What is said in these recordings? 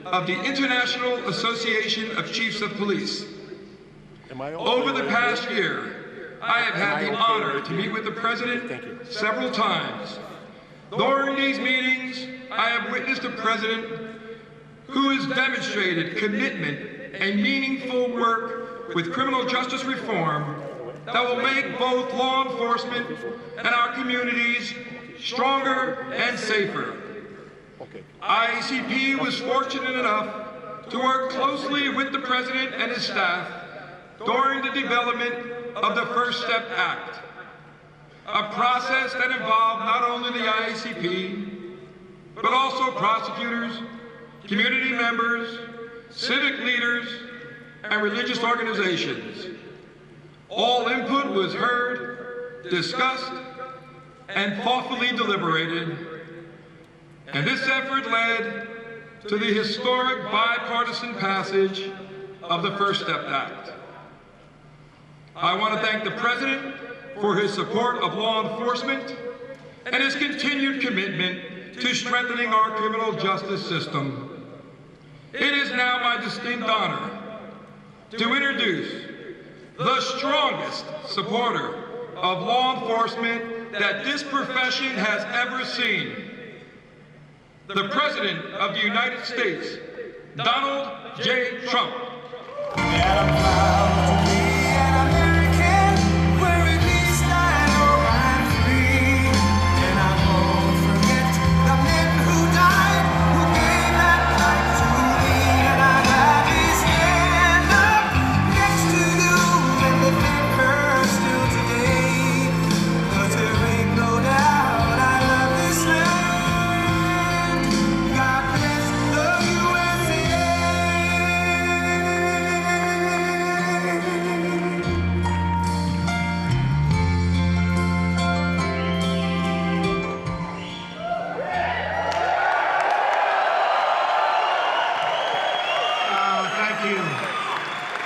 of the International Association of Chiefs of Police. Over the past year, I have had the honor to meet with the President several times. During these meetings, I have witnessed a President who has demonstrated commitment and meaningful work with criminal justice reform that will make both law enforcement and our communities stronger and safer. IACP was fortunate enough to work closely with the President and his staff during the development of the First Step Act, a process that involved not only the IACP, but also prosecutors, community members, civic leaders, and religious organizations. All input was heard, discussed, and thoughtfully deliberated, and this effort led to the historic bipartisan passage of the First Step Act. I want to thank the President for his support of law enforcement and his continued commitment to strengthening our criminal justice system. It is now my distinct honor to introduce the strongest supporter of law enforcement that this profession has ever seen, the President of the United States, Donald J. Trump.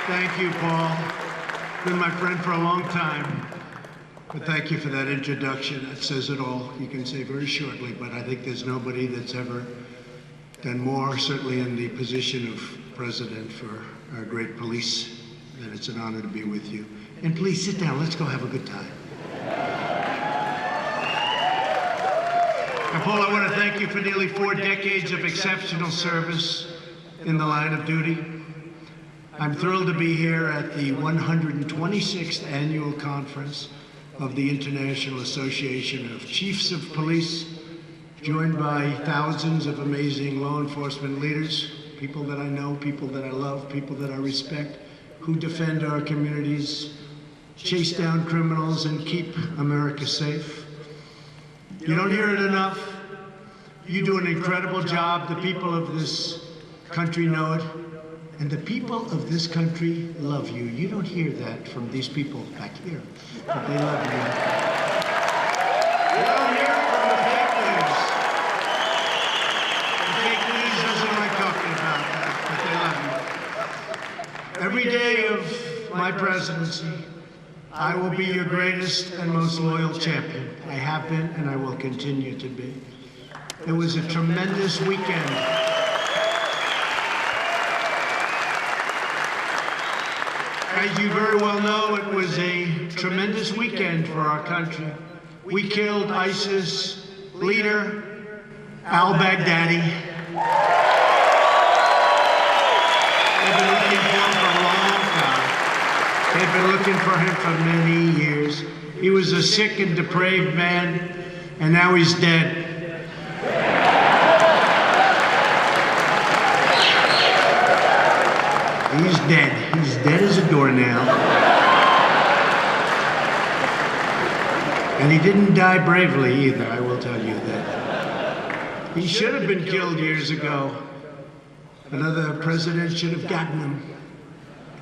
Thank you, Paul. Been my friend for a long time. But thank you for that introduction. That says it all. You can say very shortly, but I think there's nobody that's ever done more, certainly in the position of president for our great police, that it's an honor to be with you. And please sit down. Let's go have a good time. And Paul, I want to thank you for nearly 4 decades of exceptional service in the line of duty. I'm thrilled to be here at the 126th annual conference of the International Association of Chiefs of Police, joined by thousands of amazing law enforcement leaders, people that I know, people that I love, people that I respect, who defend our communities, chase down criminals, and keep America safe. You don't hear it enough. You do an incredible job. The people of this country know it. And the people of this country love you. You don't hear that from these people back here, but they love you. You don't hear it from the fake news. The fake news doesn't like talking about that, but they love you. Every day of my presidency, I will be your greatest and most loyal champion. I have been, and I will continue to be. It was a tremendous weekend. As you very well know, it was a tremendous weekend for our country. We killed ISIS leader al-Baghdadi. They've been looking for him for a long time. They've been looking for him for many years. He was a sick and depraved man, and now he's dead. He's dead. He's dead as a doornail. And he didn't die bravely either, I will tell you that. He should have been killed years ago. Another president should have gotten him.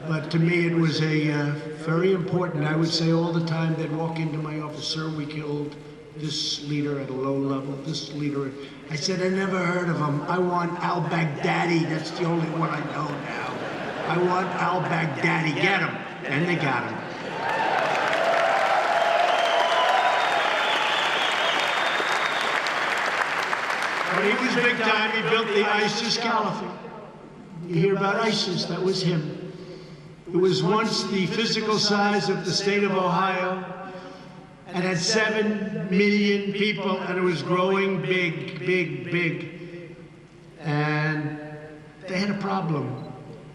But to me, it was a very important, I would say all the time, they'd walk into my office, sir, we killed this leader at a low level, this leader. I said, I never heard of him. I want al-Baghdadi. That's the only one I know now. I want al-Baghdadi. Get him. And they got him. But he was big time. He built the ISIS caliphate. You hear about ISIS, that was him. It was once the physical size of the state of Ohio and had 7 million people, and it was growing big, big, big. And they had a problem.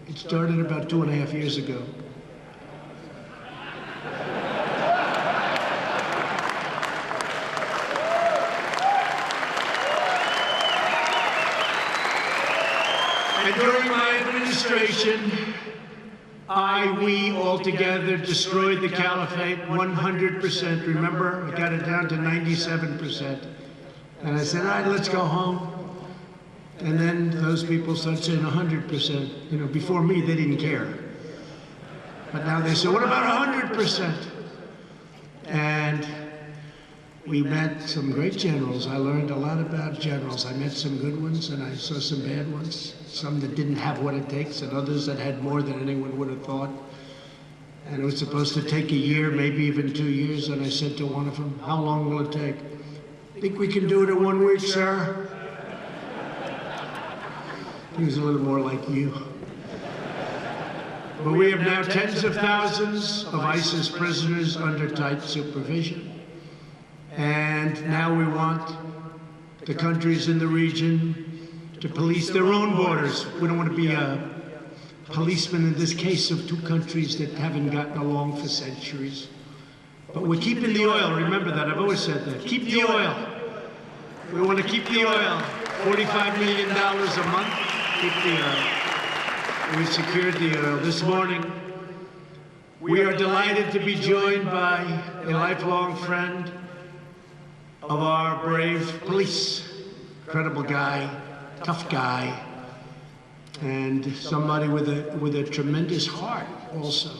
It started about 2.5 years ago. And during my administration, we all together destroyed the caliphate 100%. Remember, we got it down to 97%. And I said, all right, let's go home. And then those people started saying 100%. You know, before me, they didn't care. But now they say, what about 100%? And we met some great generals. I learned a lot about generals. I met some good ones, and I saw some bad ones. Some that didn't have what it takes, and others that had more than anyone would have thought. And it was supposed to take a year, maybe even 2 years. And I said to one of them, how long will it take? Think we can do it in 1 week, sir? He was a little more like you. But we have now tens of thousands of ISIS prisoners under tight supervision. And now we want the countries in the region to police their own borders. We don't want to be a policeman in this case of 2 countries that haven't gotten along for centuries. But we're keeping the oil. Remember that. I've always said that. Keep the oil. We want to keep the oil. $45 million a month. Keep the oil. We secured the oil. This morning, we are delighted to be joined by a lifelong friend of our brave police. Incredible guy, tough guy, and somebody with a tremendous heart also.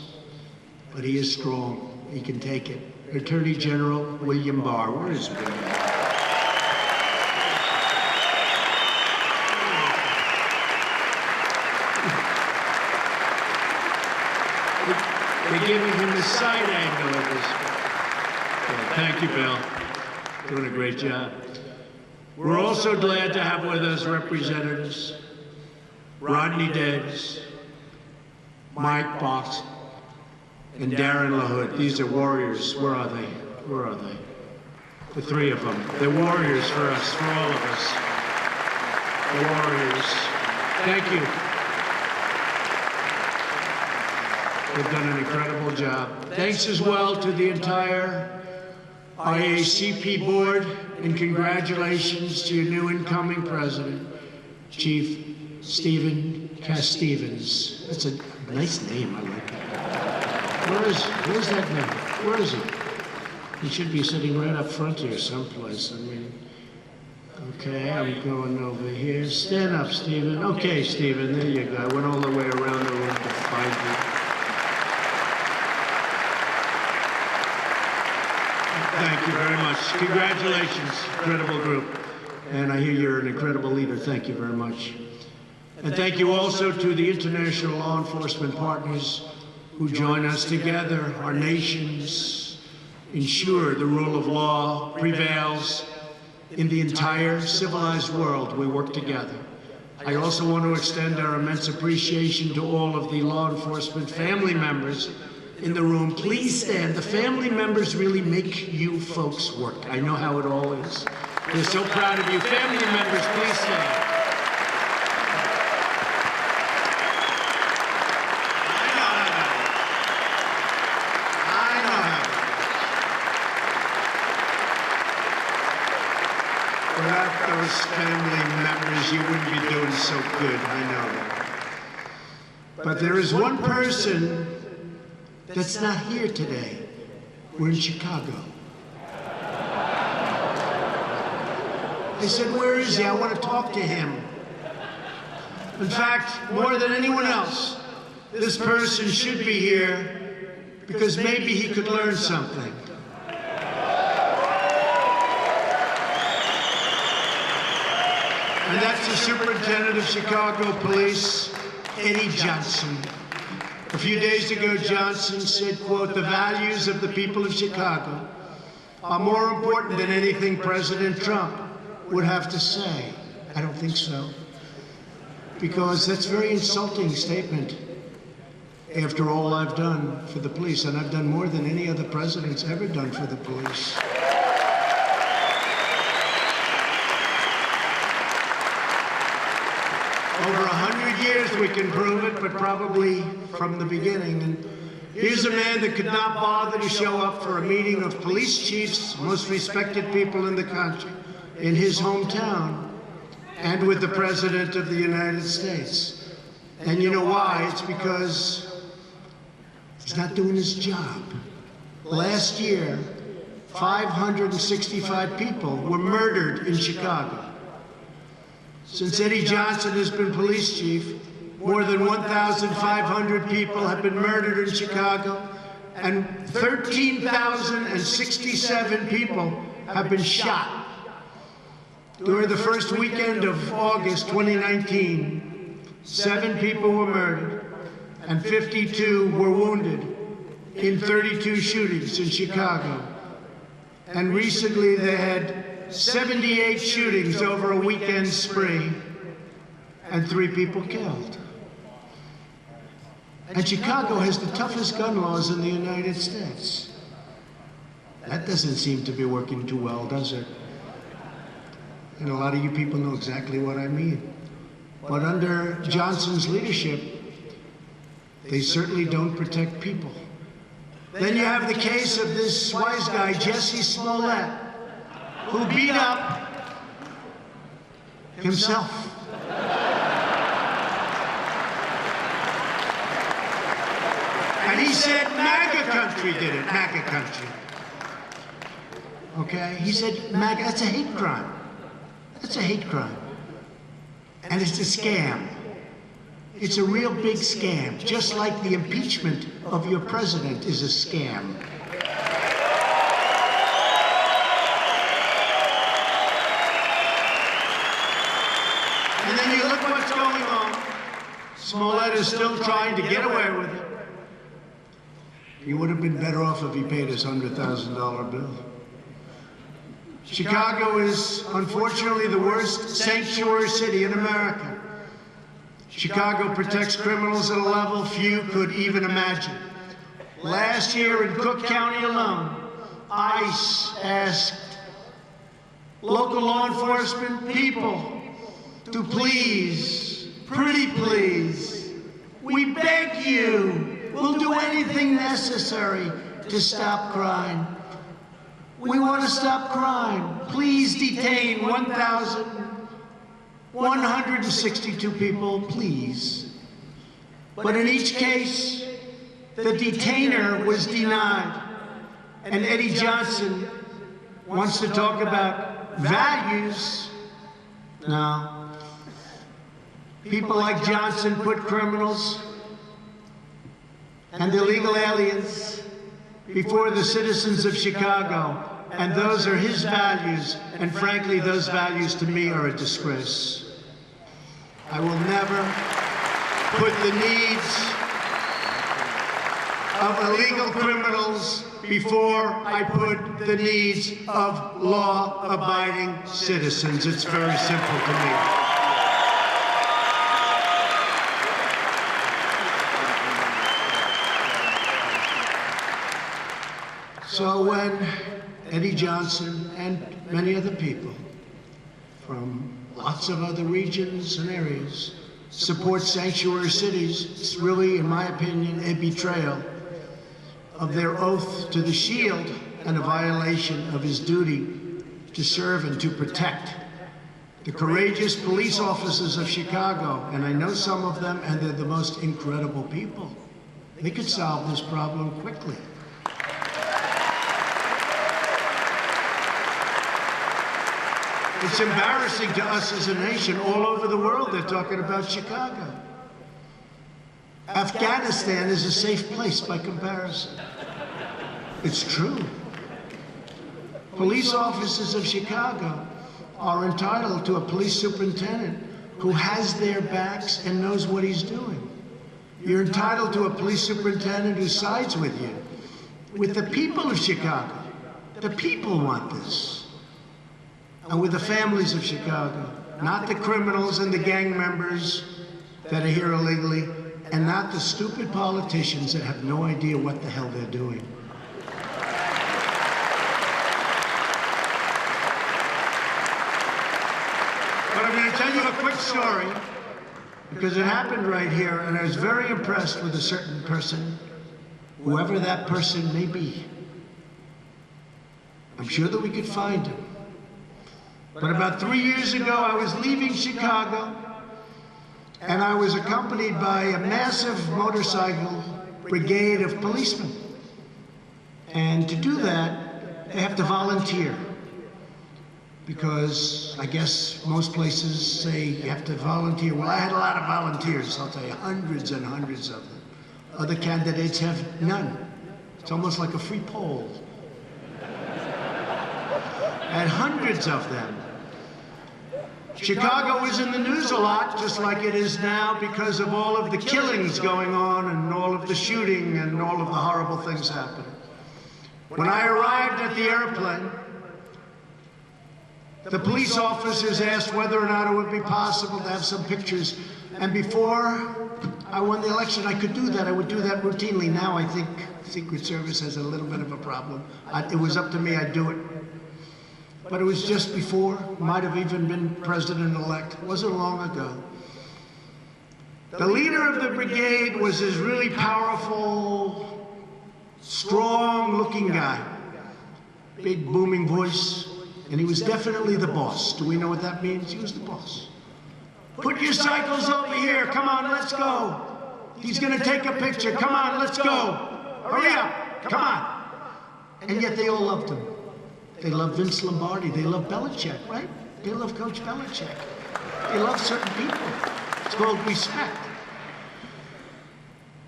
But he is strong. He can take it. Attorney General William Barr. Where is William? They're giving him the side angle of this. Yeah, thank you, Bill. Doing a great job. We're also glad to have with us representatives Rodney Debs, Mike Box, and Darren LaHood. These are warriors. Where are they? Where are they? The 3 of them. They're warriors for us, for all of us. The warriors. Thank you. They've done an incredible job. Thanks as well to the entire IACP board, and congratulations to your new incoming president, Chief Stephen Cass-Stevens. That's a nice name, I like that. Where's that name? Where is he? He should be sitting right up front here someplace. I mean, okay, I'm going over here. Stand up, Stephen. Okay, Stephen, there you go. I went all the way around the room to find you. Thank you very much. Congratulations, incredible group. And I hear you're an incredible leader. Thank you very much. And thank you also to the international law enforcement partners who join us together. Our nations ensure the rule of law prevails in the entire civilized world. We work together. I also want to extend our immense appreciation to all of the law enforcement family members in the room. Please stand. The family members really make you folks work. I know how it all is. We're so proud of you. Family members, please stand. I know how. Without those family members, you wouldn't be doing so good. I know that. But there is one person that's not here today. We're in Chicago. They said, where is he? I want to talk to him. In fact, more than anyone else, this person should be here because maybe he could learn something. And that's the Superintendent of Chicago Police, Eddie Johnson. A few days ago, Johnson said, quote, the values of the people of Chicago are more important than anything President Trump would have to say. I don't think so. because that's a very insulting statement after all I've done for the police, and I've done more than any other president's ever done for the police. Over 100 years we can prove it, but probably from the beginning. And here's a man that could not bother to show up for a meeting of police chiefs, most respected people in the country, in his hometown, and with the President of the United States. And you know why? It's because he's not doing his job. Last year, 565 people were murdered in Chicago. Since Eddie Johnson has been police chief, more than 1,500 people have been murdered in Chicago, and 13,067 people have been shot. During the first weekend of August 2019, 7 people were murdered and 52 were wounded in 32 shootings in Chicago. And recently they had 78 shootings over a weekend spree and 3 people killed. And Chicago has the toughest gun laws in the United States. That doesn't seem to be working too well, does it? And a lot of you people know exactly what I mean. But under Johnson's leadership, they certainly don't protect people. Then you have the case of this wise guy, Jesse Smollett, who beat up himself. And he said MAGA country did it, MAGA country. Okay? He said MAGA, that's a hate crime. That's a hate crime. And it's a scam. It's a real big scam, just like the impeachment of your president is a scam. And then you look what's going on. Smollett is still trying to get away with it. He would have been better off if he paid his $100,000 bill. Chicago is, unfortunately, the worst sanctuary city in America. Chicago protects criminals at a level few could even imagine. Last year in Cook County alone, ICE asked local law enforcement people to please, pretty please, we beg you, we'll do anything necessary to stop crime. We want to stop crime. Please detain 1,162 people, please. But in each case, the detainer was denied. And Eddie Johnson wants to talk about values. No. People like Johnson put criminals and illegal aliens before the citizens of Chicago, and those are his values, and frankly, those values to me are a disgrace. I will never put the needs of illegal criminals before I put the needs of law-abiding citizens. It's very simple to me. So when Eddie Johnson and many other people from lots of other regions and areas support sanctuary cities, it's really, in my opinion, a betrayal of their oath to the Shield and a violation of his duty to serve and to protect the courageous police officers of Chicago. And I know some of them, and they're the most incredible people. They could solve this problem quickly. It's embarrassing to us as a nation. All over the world, they're talking about Chicago. Afghanistan is a safe place by comparison. It's true. Police officers of Chicago are entitled to a police superintendent who has their backs and knows what he's doing. You're entitled to a police superintendent who sides with you, with the people of Chicago. The people want this. And with the families of Chicago, not the criminals and the gang members that are here illegally, and not the stupid politicians that have no idea what the hell they're doing. But I'm going to tell you a quick story, because it happened right here, and I was very impressed with a certain person, whoever that person may be. I'm sure that we could find him. But about 3 years ago, I was leaving Chicago, and I was accompanied by a massive motorcycle brigade of policemen. And to do that, they have to volunteer, because I guess most places say you have to volunteer. Well, I had a lot of volunteers, I'll tell you, hundreds and hundreds of them. Other candidates have none. It's almost like a free poll. And hundreds of them. Chicago is in the news a lot, just like it is now, because of all of the killings going on and all of the shooting and all of the horrible things happening. When I arrived at the airplane, the police officers asked whether or not it would be possible to have some pictures. And before I won the election, I could do that. I would do that routinely. Now I think Secret Service has a little bit of a problem. It was up to me, I'd do it. But it was just before, might have even been president-elect. It wasn't long ago. The leader of the brigade was this really powerful, strong-looking guy. Big, booming voice. And he was definitely the boss. Do we know what that means? He was the boss. Put your cycles over here. Come on, let's go. He's going to take a picture. Come on, let's go. Hurry up. Come on. And yet they all loved him. They love Vince Lombardi. They love Belichick, right? They love Coach Belichick. They love certain people. It's called respect.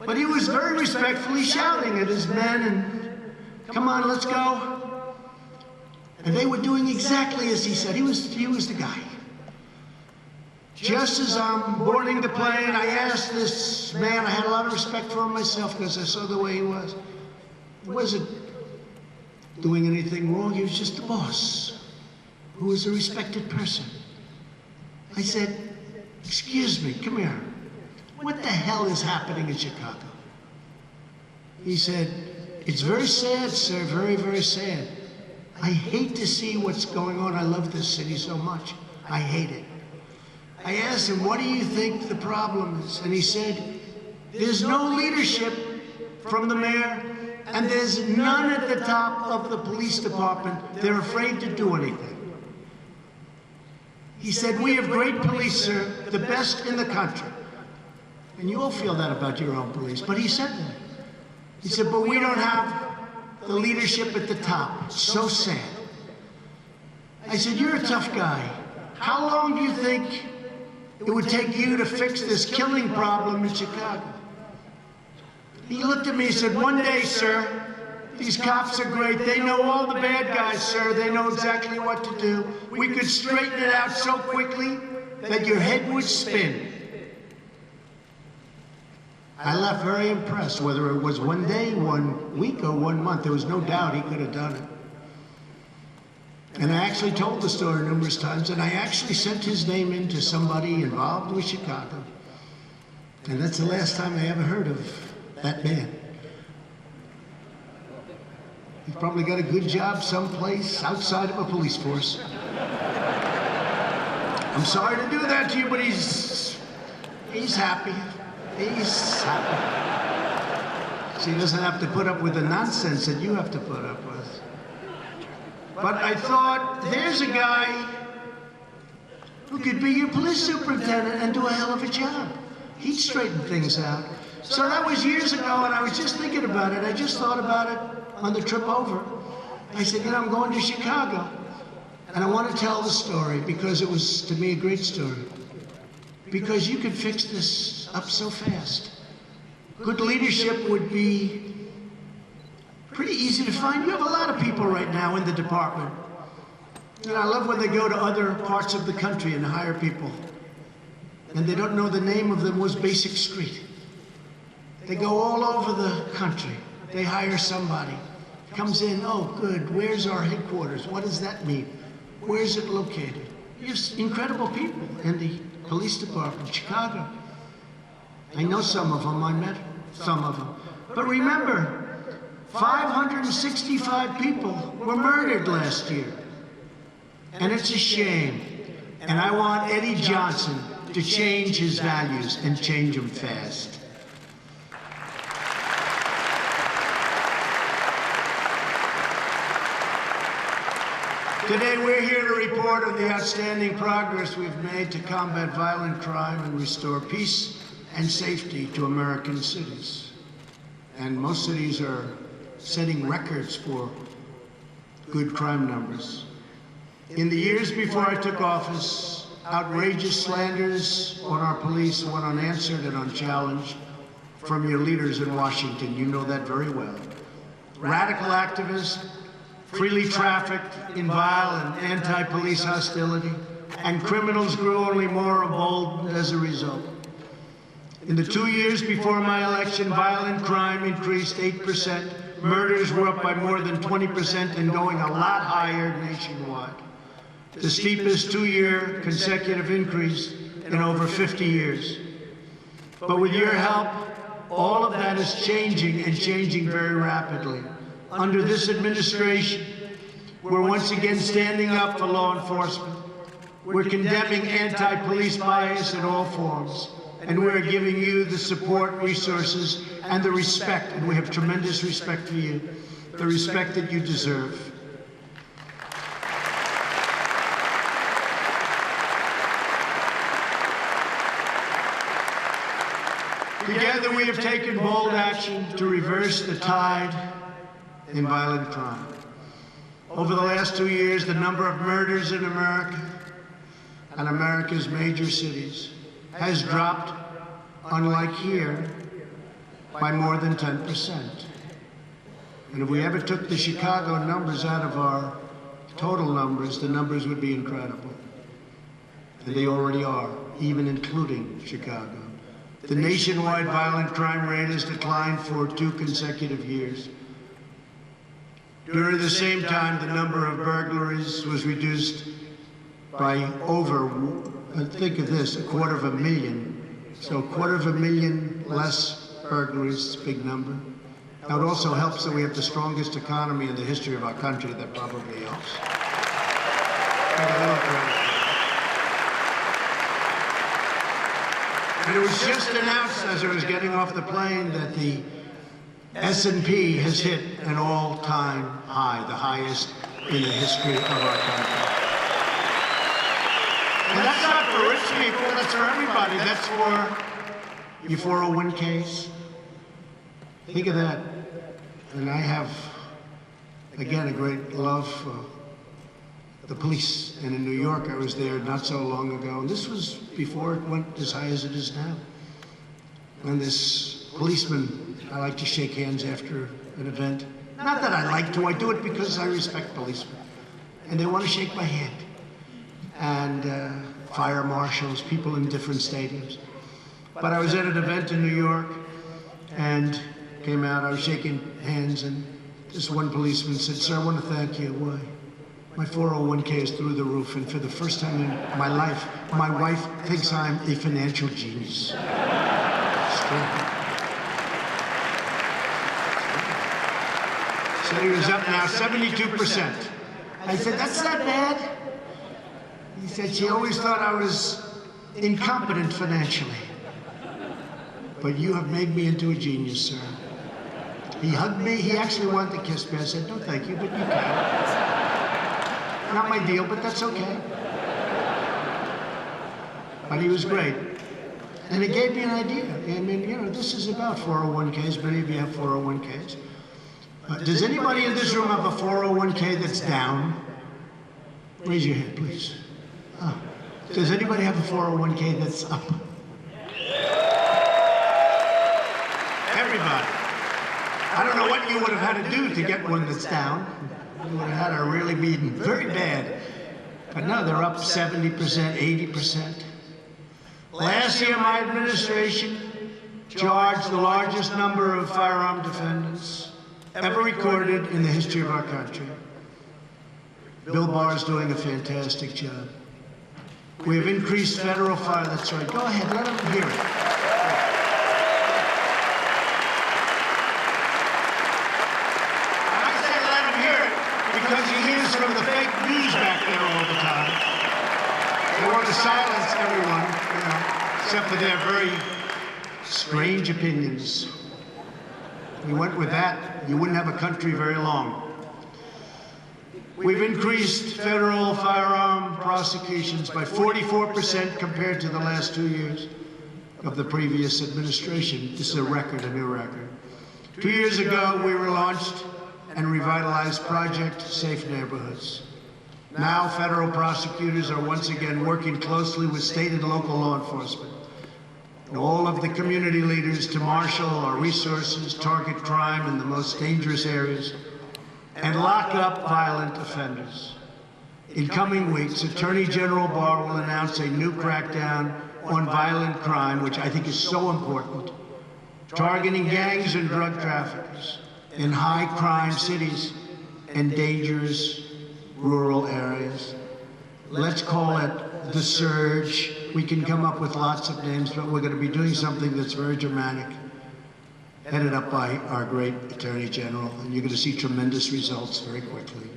But he was very respectfully shouting at his men and, come on, let's go. And they were doing exactly as he said. He was the guy. Just as I'm boarding the plane, I asked this man, I had a lot of respect for him myself because I saw the way he was. He wasn't doing anything wrong, he was just the boss, who was a respected person. I said, excuse me, come here. What the hell is happening in Chicago? He said, it's very sad, sir, very, very sad. I hate to see what's going on. I love this city so much. I hate it. I asked him, what do you think the problem is? And he said, there's no leadership from the mayor, and there's none at the top of the police department. They're afraid to do anything. He said, we have great police, sir, the best in the country. And you all feel that about your own police, but he said that. He said, but we don't have the leadership at the top. It's so sad. I said, you're a tough guy. How long do you think it would take you to fix this killing problem in Chicago? He looked at me and said, one day, sir, these cops are great. They know all the bad guys, sir. They know exactly what to do. We could straighten it out so quickly that your head would spin. I left very impressed, whether it was 1 day, 1 week, or 1 month. There was no doubt he could have done it. And I actually told the story numerous times, and I actually sent his name in to somebody involved with Chicago. And that's the last time I ever heard of that man. He's probably got a good job someplace outside of a police force. I'm sorry to do that to you, but he's happy. He's happy. So he doesn't have to put up with the nonsense that you have to put up with. But I thought, there's a guy who could be your police superintendent and do a hell of a job. He'd straighten things out. So that was years ago, and I was just thinking about it. I just thought about it on the trip over. I said, you know, I'm going to Chicago, and I want to tell the story because it was, to me, a great story. Because you could fix this up so fast. Good leadership would be pretty easy to find. You have a lot of people right now in the department. You know, I love when they go to other parts of the country and hire people, and they don't know the name of the most basic street. They go all over the country. They hire somebody. Comes in, oh, good, where's our headquarters? What does that mean? Where's it located? Just incredible people in the police department, Chicago. I know some of them, I met some of them. But remember, 565 people were murdered last year. And it's a shame. And I want Eddie Johnson to change his values and change them fast. Today we're here to report on the outstanding progress we've made to combat violent crime and restore peace and safety to American cities. And most cities are setting records for good crime numbers. In the years before I took office, outrageous slanders on our police went unanswered and unchallenged from your leaders in Washington. You know that very well. Radical activists freely trafficked in vile and anti-police hostility, and criminals grew only more emboldened as a result. In the 2 years before my election, violent crime increased 8%, murders were up by more than 20% and going a lot higher nationwide. The steepest 2-year consecutive increase in over 50 years. But with your help, all of that is changing and changing very rapidly. Under this administration, we're once again standing up for law enforcement. We're condemning anti-police bias in all forms. And we're giving you the support, resources, and the respect, and we have tremendous respect for you, the respect that you deserve. Together we have taken bold action to reverse the tide in violent crime. Over the last 2 years, the number of murders in America and America's major cities has dropped, unlike here, by more than 10%. And if we ever took the Chicago numbers out of our total numbers, the numbers would be incredible. And they already are, even including Chicago. The nationwide violent crime rate has declined for 2 consecutive years. During the same time, the number of burglaries was reduced by over, think of this, 250,000. So 250,000 less burglaries, big number. Now it also helps that we have the strongest economy in the history of our country. That probably helps. And it was just announced as I was getting off the plane that the S&P has hit an all-time high, the highest in the history of our country. And that's not for rich people, that's for everybody. That's for your 401ks. Think of that. And I have, again, a great love for the police. And in New York, I was there not so long ago. And this was before it went as high as it is now. And this policeman, I like to shake hands after an event. Not that I like to, I do it because I respect policemen. And they want to shake my hand. And fire marshals, people in different stadiums. But I was at an event in New York and came out, I was shaking hands, and this one policeman said, "Sir, I want to thank you. Why? My 401k is through the roof, and for the first time in my life, my wife thinks I'm a financial genius." It's true. So he was up now 72%. I said, "That's not bad." He said, "She always thought I was incompetent financially. But you have made me into a genius, sir." He hugged me. He actually wanted to kiss me. I said, "No, thank you, but you can." Not my deal, but that's okay. But he was great. And it gave me an idea. I mean, you know, this is about 401ks. Many of you have 401ks. Does anybody in this room have a 401k that's down? Raise your hand, please. Oh. Does anybody have a 401k that's up? Everybody. I don't know what you would have had to do to get one that's down. You would have had to really be very bad. But no, they're up 70%, 80%. Last year, my administration charged the largest number of firearm defendants ever recorded in the history of our country. Bill Barr's doing a fantastic job. We have increased federal fire. That's right. Go ahead, let them hear it. very strange opinions. We went with that, you wouldn't have a country very long. We've increased federal firearm prosecutions by 44% compared to the last 2 years of the previous administration. This is a record, a new record. 2 years ago, we relaunched and revitalized Project Safe Neighborhoods. Now, federal prosecutors are once again working closely with state and local law enforcement and all of the community leaders to marshal our resources, target crime in the most dangerous areas, and lock up violent offenders. In coming weeks, Attorney General Barr will announce a new crackdown on violent crime, which I think is so important, targeting gangs and drug traffickers in high-crime cities and dangerous rural areas. Let's call it the surge. We can come up with lots of names, but we're going to be doing something that's very dramatic, headed up by our great Attorney General, and you're going to see tremendous results very quickly.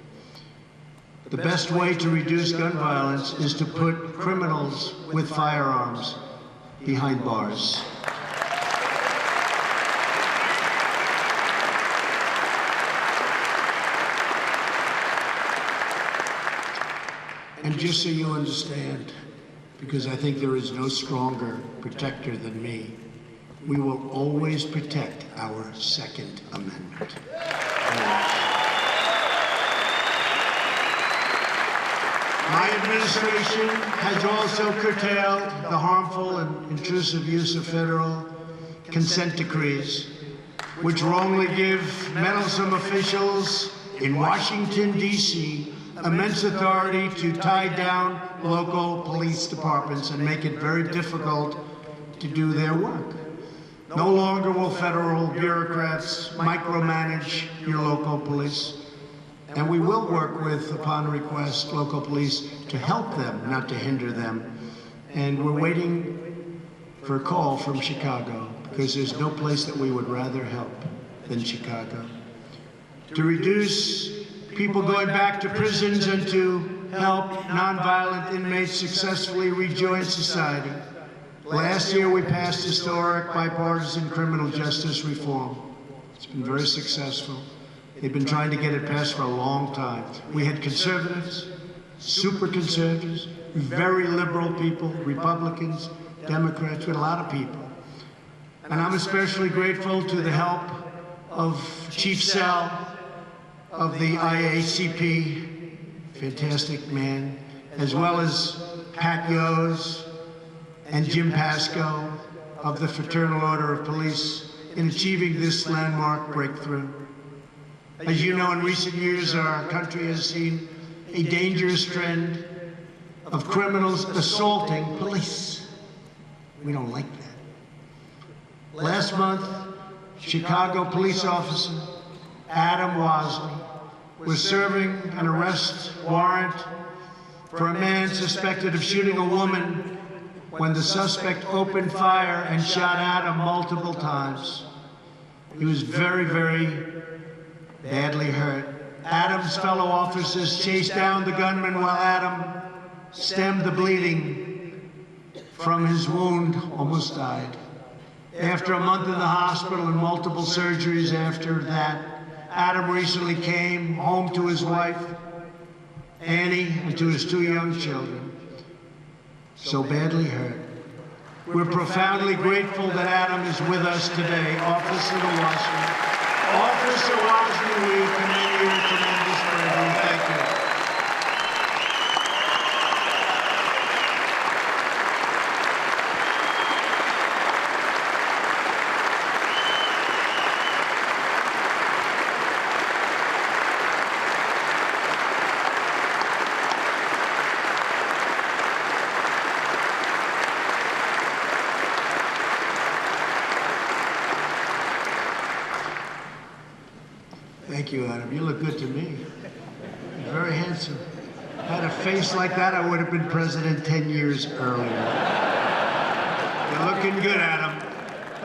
The best way to reduce gun violence is to put criminals with firearms behind bars. And just so you understand, because I think there is no stronger protector than me, we will always protect our Second Amendment. My administration has also curtailed the harmful and intrusive use of federal consent decrees, which wrongly give meddlesome officials in Washington, D.C. immense authority to tie down local police departments and make it very difficult to do their work. No longer will federal bureaucrats micromanage your local police, and we will work with, upon request, local police to help them, not to hinder them. And we're waiting for a call from Chicago, because there's no place that we would rather help than Chicago. To reduce people going back to prisons and to help nonviolent inmates successfully rejoin society. Last year, we passed historic bipartisan criminal justice reform. It's been very successful. They've been trying to get it passed for a long time. We had conservatives, super conservatives, very liberal people, Republicans, Democrats, we had a lot of people. And I'm especially grateful to the help of Chief Sell of the IACP, fantastic man, as well as Pat Yos and Jim Pasco of the Fraternal Order of Police in achieving this landmark breakthrough. As you know, in recent years, our country has seen a dangerous trend of criminals assaulting police. We don't like that. Last month, Chicago police officer Adam Wasley was serving an arrest warrant for a man suspected of shooting a woman when the suspect opened fire and shot Adam multiple times. He was very, very badly hurt. Adam's fellow officers chased down the gunman while Adam stemmed the bleeding from his wound, almost died. After a month in the hospital and multiple surgeries after that, Adam recently came home to his wife, Annie, and to his 2 young children. So badly hurt. We're profoundly grateful that Adam is with us today. Officer Wasley. Officer Wasley, we commend your tremendous bravery. Thank you. Thank you, Adam. You look good to me. You're very handsome. Had a face like that, I would have been president 10 years earlier. You're looking good, Adam.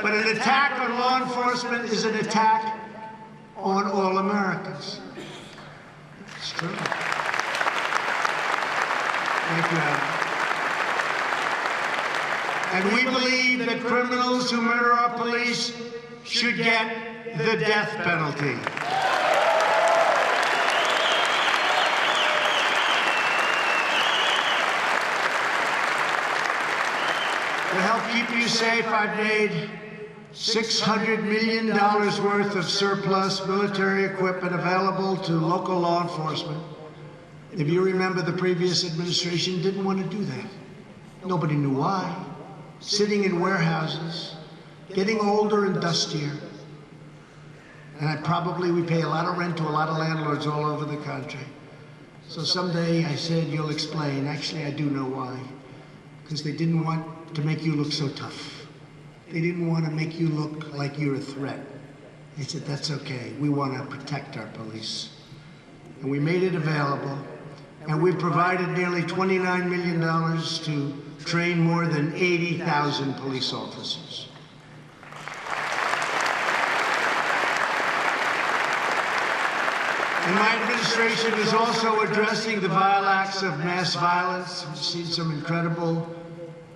But an attack on law enforcement is an attack on all Americans. It's true. Thank you, Adam. And we believe that criminals who murder our police should get the death penalty. To help keep you safe, I've made $600 million worth of surplus military equipment available to local law enforcement. If you remember, the previous administration didn't want to do that. Nobody knew why. Sitting in warehouses, getting older and dustier. And we pay a lot of rent to a lot of landlords all over the country. So someday I said, you'll explain. Actually, I do know why. Because they didn't want to make you look so tough. They didn't want to make you look like you're a threat. They said, that's okay. We want to protect our police. And we made it available. And we provided nearly $29 million to train more than 80,000 police officers. And my administration is also addressing the vile acts of mass violence. We've seen some incredible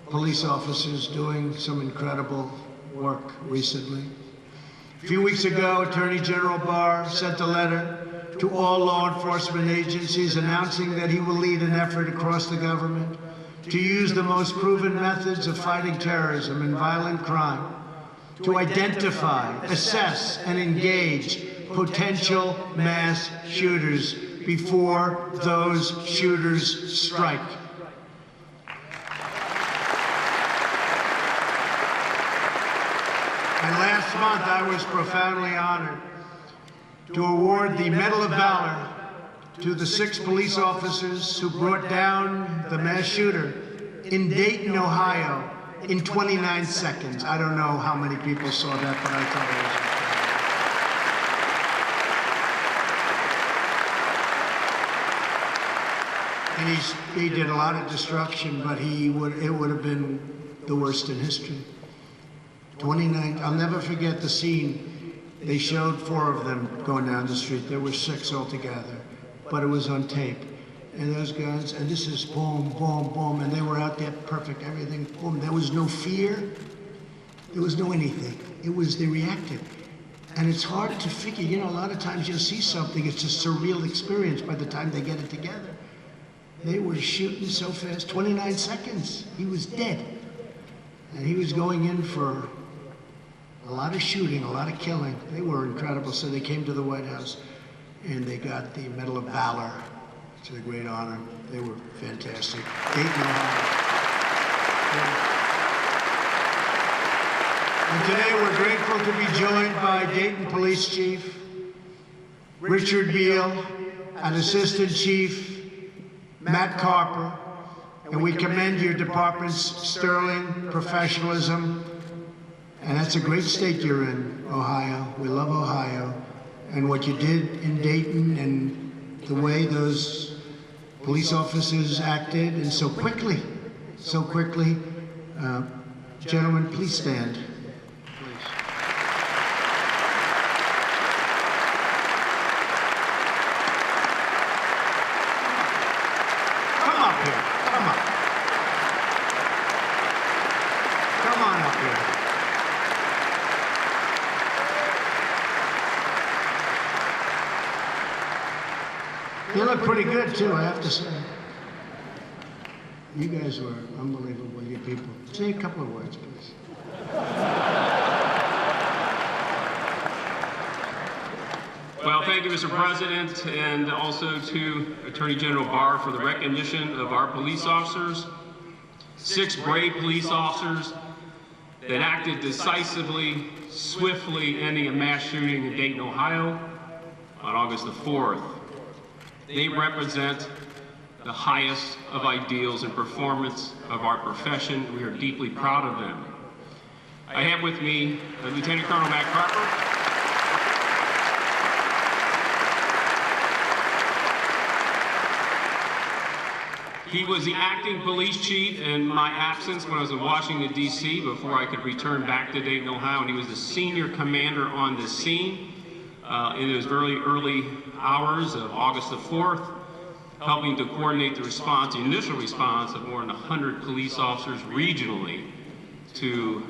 police officers doing some incredible work recently. A few weeks ago, Attorney General Barr sent a letter to all law enforcement agencies announcing that he will lead an effort across the government to use the most proven methods of fighting terrorism and violent crime to identify, assess, and engage potential mass shooters before those shooters strike. And last month, I was profoundly honored to award the Medal of Valor to the 6 police officers who brought down the mass shooter in Dayton, Ohio, in 29 seconds. I don't know how many people saw that, but I thought it was incredible. And he did a lot of destruction, but it would have been the worst in history. 29, I'll never forget the scene. They showed 4 of them going down the street. There were 6 altogether, but it was on tape. And those guns, and this is boom, boom, boom, and they were out there perfect, everything, boom. There was no fear. There was no anything. It was, they reacted. And it's hard to figure, you know, a lot of times you'll see something, it's a surreal experience by the time they get it together. They were shooting so fast, 29 seconds, he was dead. And he was going in for a lot of shooting, a lot of killing. They were incredible. So they came to the White House and they got the Medal of Valor. It's a great honor. They were fantastic. Dayton, Ohio. And today we're grateful to be joined by Dayton Police Chief Richard Beal and Assistant Chief Matt Carper. And we commend your department's sterling professionalism. And that's a great state you're in, Ohio. We love Ohio. And what you did in Dayton and the way those police officers acted, and so quickly. Gentlemen, please stand. Please. Come up here, come up. Come on up here. You look pretty good, too, I have to say. You guys were unbelievable, you people. Say a couple of words, please. Well, thank you, Mr. President, and also to Attorney General Barr for the recognition of our police officers. 6 brave police officers that acted decisively, swiftly ending a mass shooting in Dayton, Ohio on August the 4th. They represent the highest of ideals and performance of our profession. We are deeply proud of them. I have with me Lieutenant Colonel Matt Carper. He was the acting police chief in my absence when I was in Washington, D.C. before I could return back to Dayton, Ohio, and he was the senior commander on the scene in those very early hours of August the 4th, helping to coordinate the response, the initial response of more than 100 police officers regionally to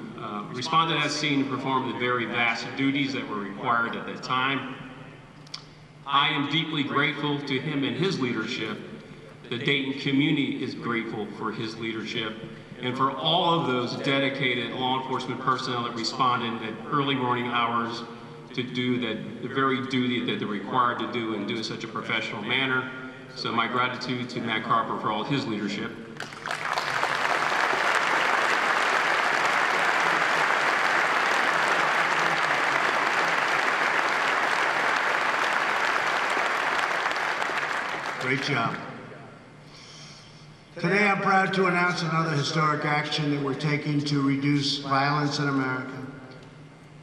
respond to that scene and perform the very vast duties that were required at that time. I am deeply grateful to him and his leadership. The Dayton community is grateful for his leadership and for all of those dedicated law enforcement personnel that responded at early morning hours to do the very duty that they're required to do and do in such a professional manner. So my gratitude to Matt Carper for all his leadership. Great job. Today I'm proud to announce another historic action that we're taking to reduce violence in America.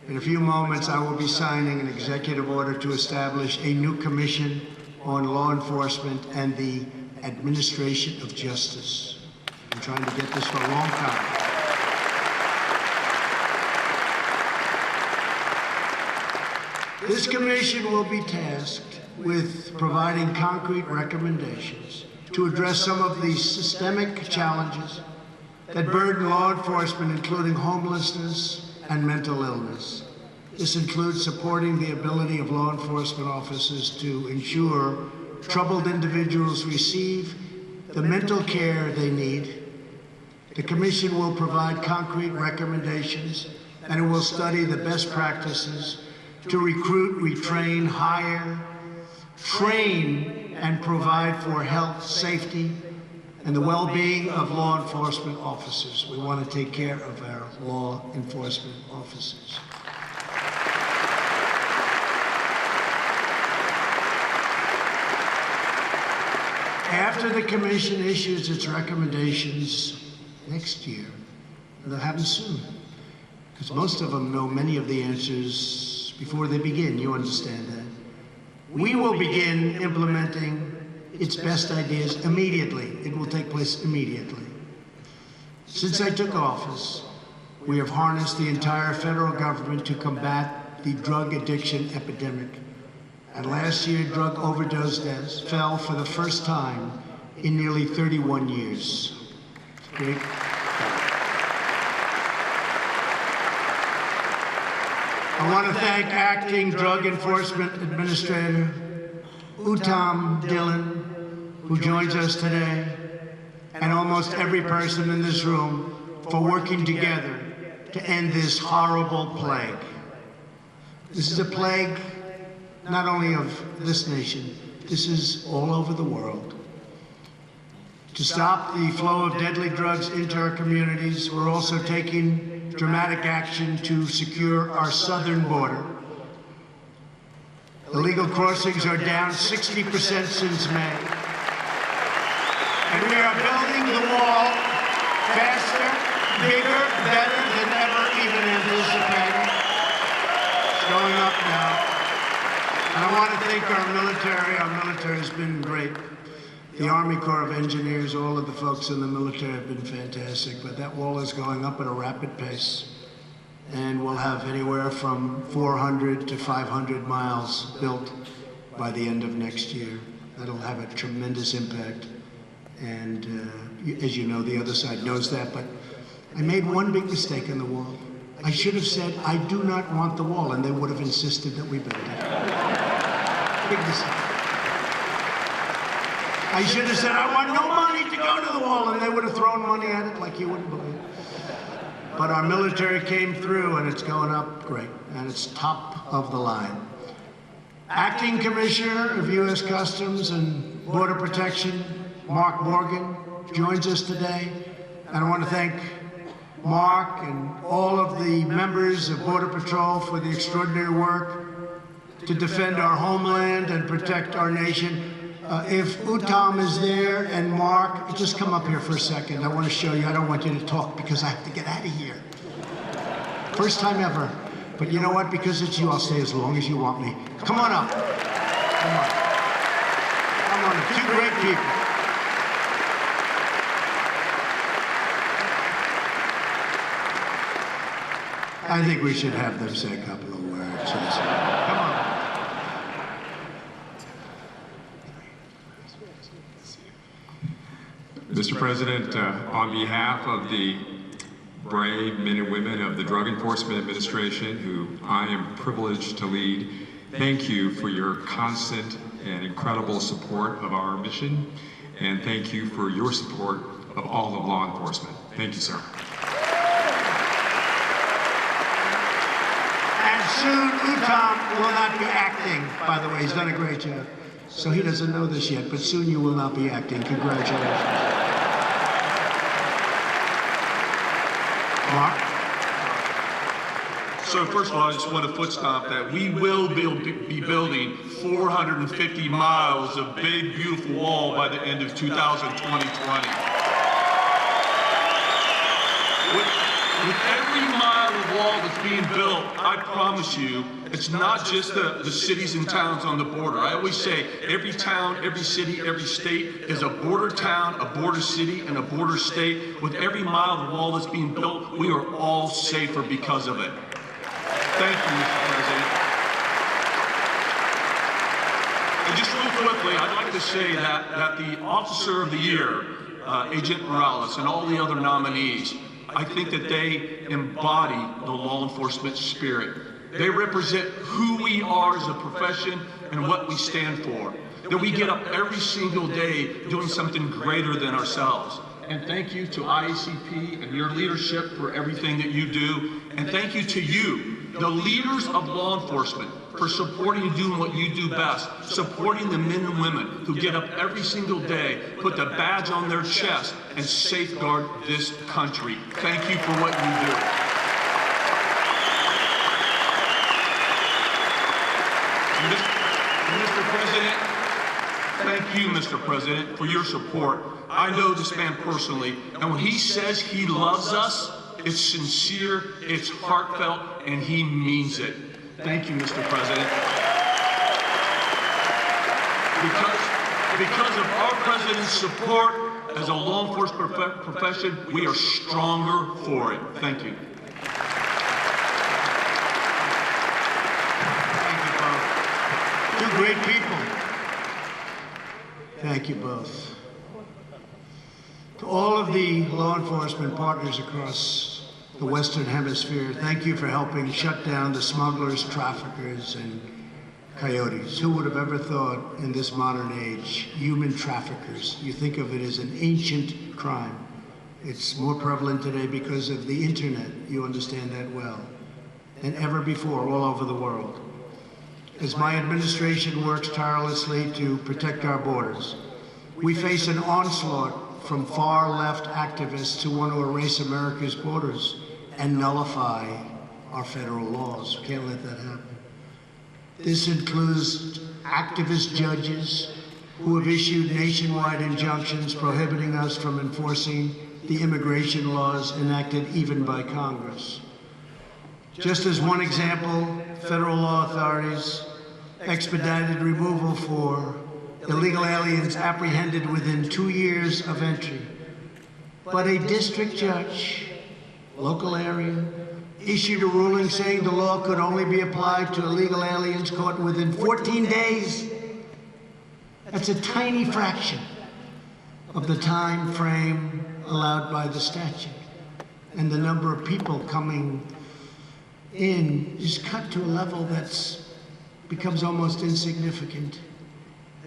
In a few moments, I will be signing an executive order to establish a new commission on law enforcement and the administration of justice. I'm trying to get this for a long time. This commission will be tasked with providing concrete recommendations to address some of the systemic challenges that burden law enforcement, including homelessness and mental illness. This includes supporting the ability of law enforcement officers to ensure troubled individuals receive the mental care they need. The commission will provide concrete recommendations, and it will study the best practices to recruit, retrain, hire, train, and provide for health, safety, and the well-being of law enforcement officers. We want to take care of our law enforcement officers. After the commission issues its recommendations next year, and they'll have them soon, because most of them know many of the answers before they begin. You understand that? We will begin implementing its best ideas immediately. It will take place immediately. Since I took office, we have harnessed the entire federal government to combat the drug addiction epidemic. And last year, drug overdose deaths fell for the first time in nearly 31 years. Great. I want to thank Acting Drug Enforcement Administrator Uttam Dillon, who joins us today, and almost every person in this room for working together to end this horrible plague. This is a plague not only of this nation, this is all over the world. To stop the flow of deadly drugs into our communities, we're also taking dramatic action to secure our southern border. Illegal crossings are down 60% since May. And we are building the wall faster, bigger, better than ever even anticipated. It's going up now. And I want to thank our military. Our military has been great. The Army Corps of Engineers, all of the folks in the military have been fantastic, but that wall is going up at a rapid pace. And we'll have anywhere from 400 to 500 miles built by the end of next year. That'll have a tremendous impact. And as you know, the other side knows that, but I made one big mistake in the wall. I should have said, I do not want the wall, and they would have insisted that we build it. Big mistake. I should have said, I want no money to go to the wall, and they would have thrown money at it like you wouldn't believe. But our military came through, and it's going up great, and it's top of the line. Acting Commissioner of U.S. Customs and Border Protection, Mark Morgan, joins us today, and I want to thank Mark and all of the members of Border Patrol for the extraordinary work to defend our homeland and protect our nation. If Uttam is there and Mark, just come up here for a second. I want to show you. I don't want you to talk because I have to get out of here. First time ever. But you know what? Because it's you, I'll stay as long as you want me. Come on up. Come on. Come on. Two great people. I think we should have them say a couple of words. Come on. Mr. President, on behalf of the brave men and women of the Drug Enforcement Administration, who I am privileged to lead, thank you for your constant and incredible support of our mission, and thank you for your support of all of law enforcement. Thank you, sir. And soon, Uttam will not be acting, by the way. He's done a great job. So he doesn't know this yet, but soon you will not be acting. Congratulations. Mark? So first of all, I just want to foot stomp that we will be building 450 miles of big, beautiful wall by the end of 2020. With every mile of wall that's being built, I promise you, it's not just the cities and towns on the border. I always say every town, every city, every state is a border town, a border city, and a border state. With every mile of wall that's being built, we are all safer because of it. Thank you, Mr. President. And just real quickly, I'd like to say that the Officer of the Year, Agent Morales, and all the other nominees, I think that they embody the law enforcement spirit. They represent who we are as a profession and what we stand for. That we get up every single day doing something greater than ourselves. And thank you to IACP and your leadership for everything that you do. And thank you to you, the leaders of law enforcement, for supporting and doing what you do best, supporting the men and women who get up every single day, put the badge on their chest, and safeguard this country. Thank you for what you do. Mr. President, thank you, Mr. President, for your support. I know this man personally, and when he says he loves us, it's sincere, it's heartfelt, and he means it. Thank you, Mr. President. Because of our president's support as a law enforcement profession, we are stronger for it. Thank you. Thank you both. Two great people. Thank you both. To all of the law enforcement partners across the Western Hemisphere, thank you for helping shut down the smugglers, traffickers, and coyotes. Who would have ever thought in this modern age, human traffickers, you think of it as an ancient crime. It's more prevalent today because of the internet. You understand that well. Than ever before all over the world. As my administration works tirelessly to protect our borders, we face an onslaught from far-left activists who want to erase America's borders and nullify our federal laws. We can't let that happen. This includes activist judges who have issued nationwide injunctions prohibiting us from enforcing the immigration laws enacted even by Congress. Just as one example, federal law authorities expedited removal for illegal aliens apprehended within 2 years of entry. But a district judge, local area, issued a ruling saying the law could only be applied to illegal aliens caught within 14 days. That's a tiny fraction of the time frame allowed by the statute. And the number of people coming in is cut to a level that's becomes almost insignificant.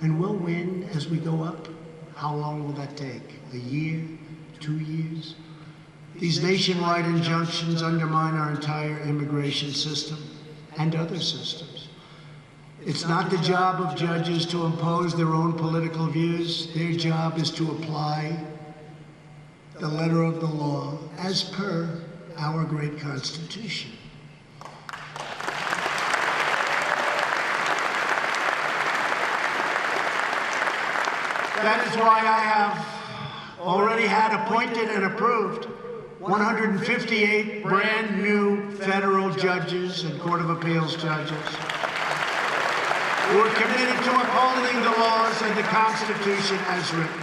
And we'll win as we go up. How long will that take? A year? 2 years? These nationwide injunctions undermine our entire immigration system and other systems. It's not the job of judges to impose their own political views. Their job is to apply the letter of the law as per our great Constitution. That is why I have already had appointed and approved 158 brand new federal judges and Court of Appeals judges who are committed to upholding the laws and the Constitution as written.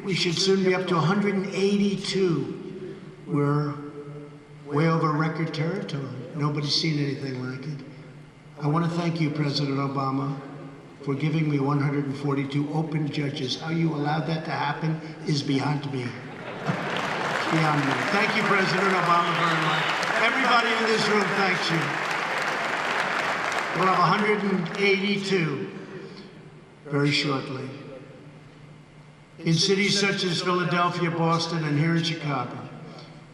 We should soon be up to 182. We're way over record territory. Nobody's seen anything like it. I want to thank you, President Obama, for giving me 142 open judges. How you allowed that to happen is beyond me. beyond me. Thank you, President Obama, very much. Everybody in this room thanks you. We'll have 182 very shortly. In cities such as Philadelphia, Boston, and here in Chicago,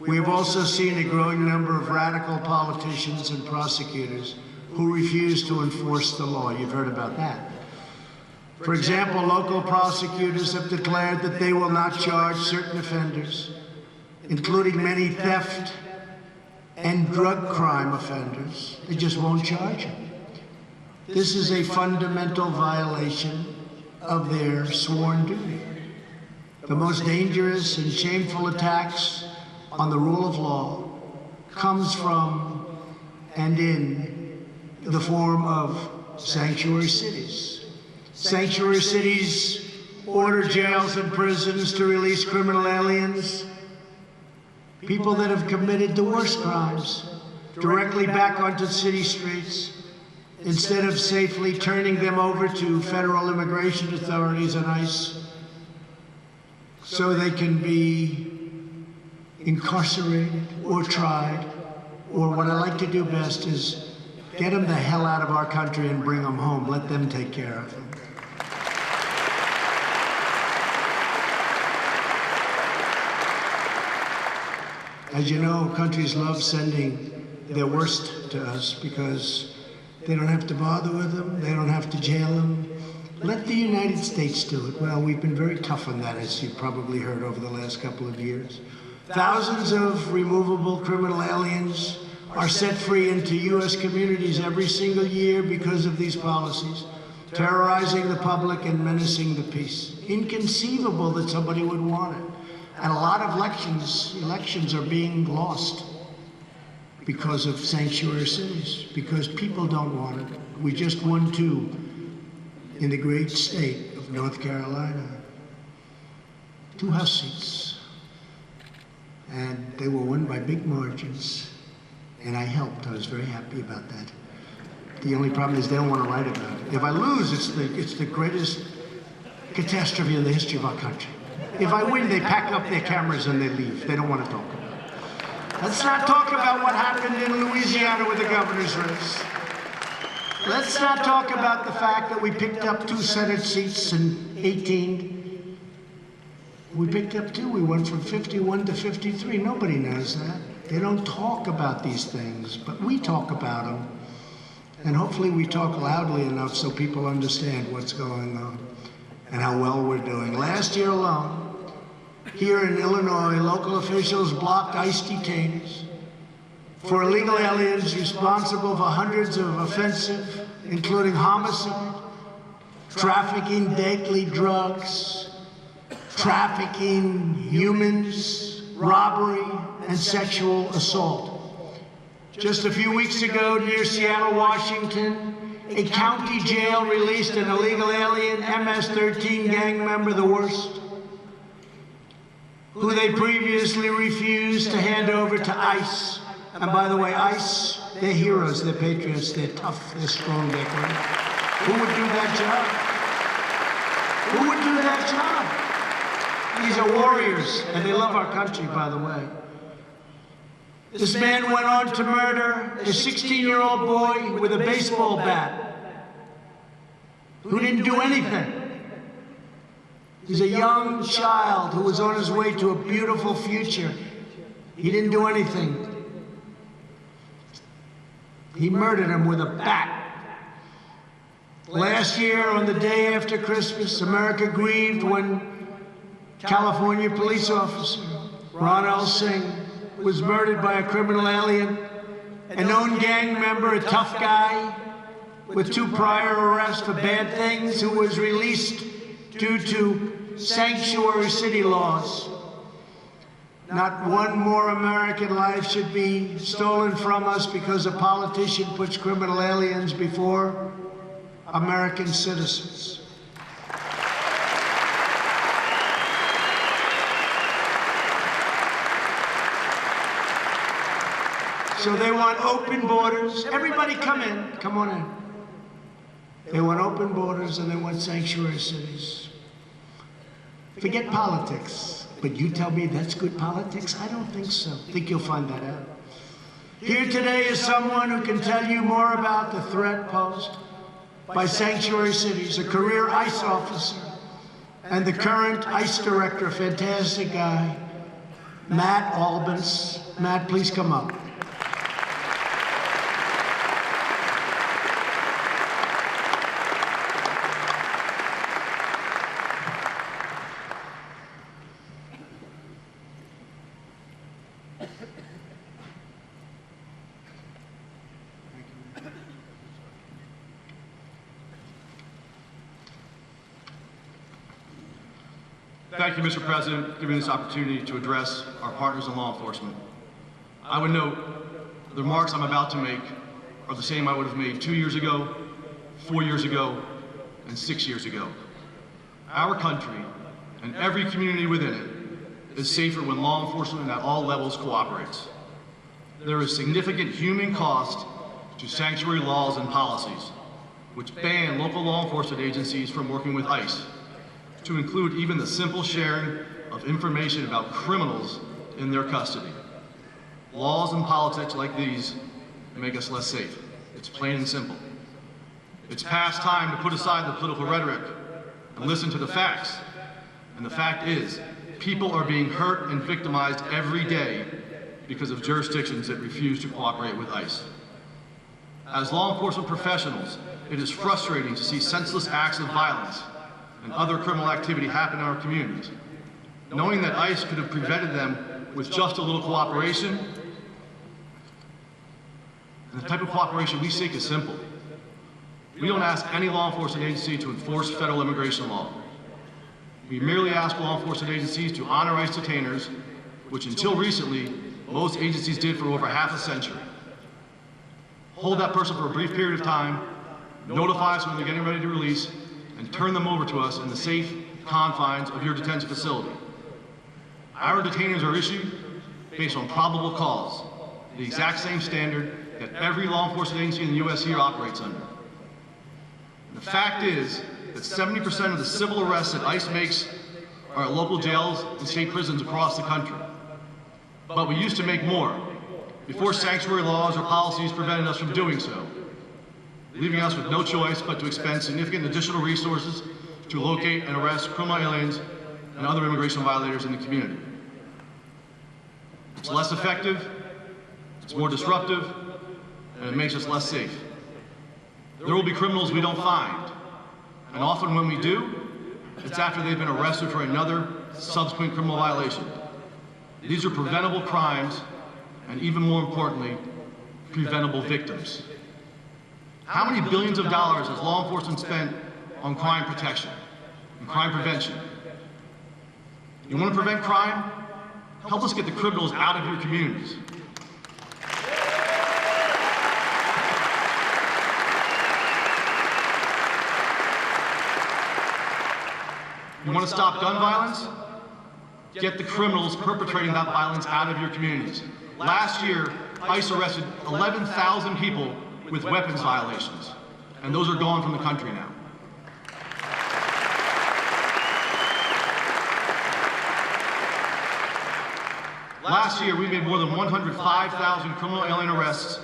we have also seen a growing number of radical politicians and prosecutors who refuse to enforce the law. You've heard about that. For example, local prosecutors have declared that they will not charge certain offenders, including many theft and drug crime offenders. They just won't charge them. This is a fundamental violation of their sworn duty. The most dangerous and shameful attacks on the rule of law comes from and in the form of sanctuary cities. Sanctuary cities order jails and prisons to release criminal aliens, people that have committed the worst crimes, directly back onto city streets, instead of safely turning them over to federal immigration authorities and ICE so they can be incarcerated or tried, or what I like to do best is get them the hell out of our country and bring them home. Let them take care of them. As you know, countries love sending their worst to us because they don't have to bother with them, they don't have to jail them. Let the United States do it. Well, we've been very tough on that, as you've probably heard over the last couple of years. Thousands of removable criminal aliens are set free into U.S. communities every single year because of these policies, terrorizing the public and menacing the peace. Inconceivable that somebody would want it. And a lot of elections are being lost because of sanctuary cities, because people don't want it. We just won 2 in the great state of North Carolina. 2 House seats. And they were won by big margins. And I helped. I was very happy about that. The only problem is they don't want to write about it. If I lose, it's the greatest catastrophe in the history of our country. If I win, they pack up their cameras and they leave. They don't want to talk about it. Let's not talk about what happened in Louisiana with the governor's race. Let's not talk about the fact that we picked up 2 Senate seats in 18. We picked up 2. We went from 51 to 53. Nobody knows that. They don't talk about these things, but we talk about them. And hopefully we talk loudly enough so people understand what's going on and how well we're doing. Last year alone, here in Illinois, local officials blocked ICE detainees for illegal aliens responsible for hundreds of offenses, including homicide, trafficking deadly drugs, trafficking humans, robbery, and sexual assault. Just a few weeks ago, near Seattle, Washington, a county jail released an illegal alien, MS-13 gang member, the worst, who they previously refused to hand over to ICE. And by the way, ICE, they're heroes, they're patriots, they're tough, they're strong, they're great. Who would do that job? Who would do that job? These are warriors, and they love our country, by the way. This man went on to murder a 16-year-old boy with a baseball bat who didn't do anything. He's a young child who was on his way to a beautiful future. He didn't do anything. He murdered him with a bat. Last year, on the day after Christmas, America grieved when California police officer Ron L. Singh was murdered by a criminal alien, a known gang member, a tough guy with 2 prior arrests for bad things, who was released due to sanctuary city laws. Not one more American life should be stolen from us because a politician puts criminal aliens before American citizens. So they want open borders. Everybody come in, come on in. They want open borders and they want sanctuary cities. Forget politics. But you tell me that's good politics? I don't think so. I think you'll find that out. Here today is someone who can tell you more about the threat posed by sanctuary cities, a career ICE officer, and the current ICE director, a fantastic guy, Matt Albans. Matt, please come up. Thank you, Mr. President, for giving me this opportunity to address our partners in law enforcement. I would note the remarks I'm about to make are the same I would have made 2 years ago, 4 years ago, and 6 years ago. Our country and every community within it is safer when law enforcement at all levels cooperates. There is significant human cost to sanctuary laws and policies, which ban local law enforcement agencies from working with ICE, to include even the simple sharing of information about criminals in their custody. Laws and politics like these make us less safe. It's plain and simple. It's past time to put aside the political rhetoric and listen to the facts. And the fact is, people are being hurt and victimized every day because of jurisdictions that refuse to cooperate with ICE. As law enforcement professionals, it is frustrating to see senseless acts of violence and other criminal activity happen in our communities. Knowing that ICE could have prevented them with just a little cooperation, and the type of cooperation we seek is simple. We don't ask any law enforcement agency to enforce federal immigration law. We merely ask law enforcement agencies to honor ICE detainers, which until recently, most agencies did for over half a century. Hold that person for a brief period of time, notify us when they're getting ready to release, and turn them over to us in the safe confines of your detention facility. Our detainers are issued based on probable cause, the exact same standard that every law enforcement agency in the U.S. here operates under. And the fact is that 70% of the civil arrests that ICE makes are at local jails and state prisons across the country. But we used to make more before sanctuary laws or policies prevented us from doing so, leaving us with no choice but to expend significant additional resources to locate and arrest criminal aliens and other immigration violators in the community. It's less effective, it's more disruptive, and it makes us less safe. There will be criminals we don't find, and often when we do, it's after they've been arrested for another subsequent criminal violation. These are preventable crimes, and even more importantly, preventable victims. How many billions of dollars has law enforcement spent on crime protection and crime prevention? You want to prevent crime? Help us get the criminals out of your communities. You want to stop gun violence? Get the criminals perpetrating that violence out of your communities. Last year, ICE arrested 11,000 people with weapons violations, and those are gone from the country now. Last year, we made more than 105,000 criminal alien arrests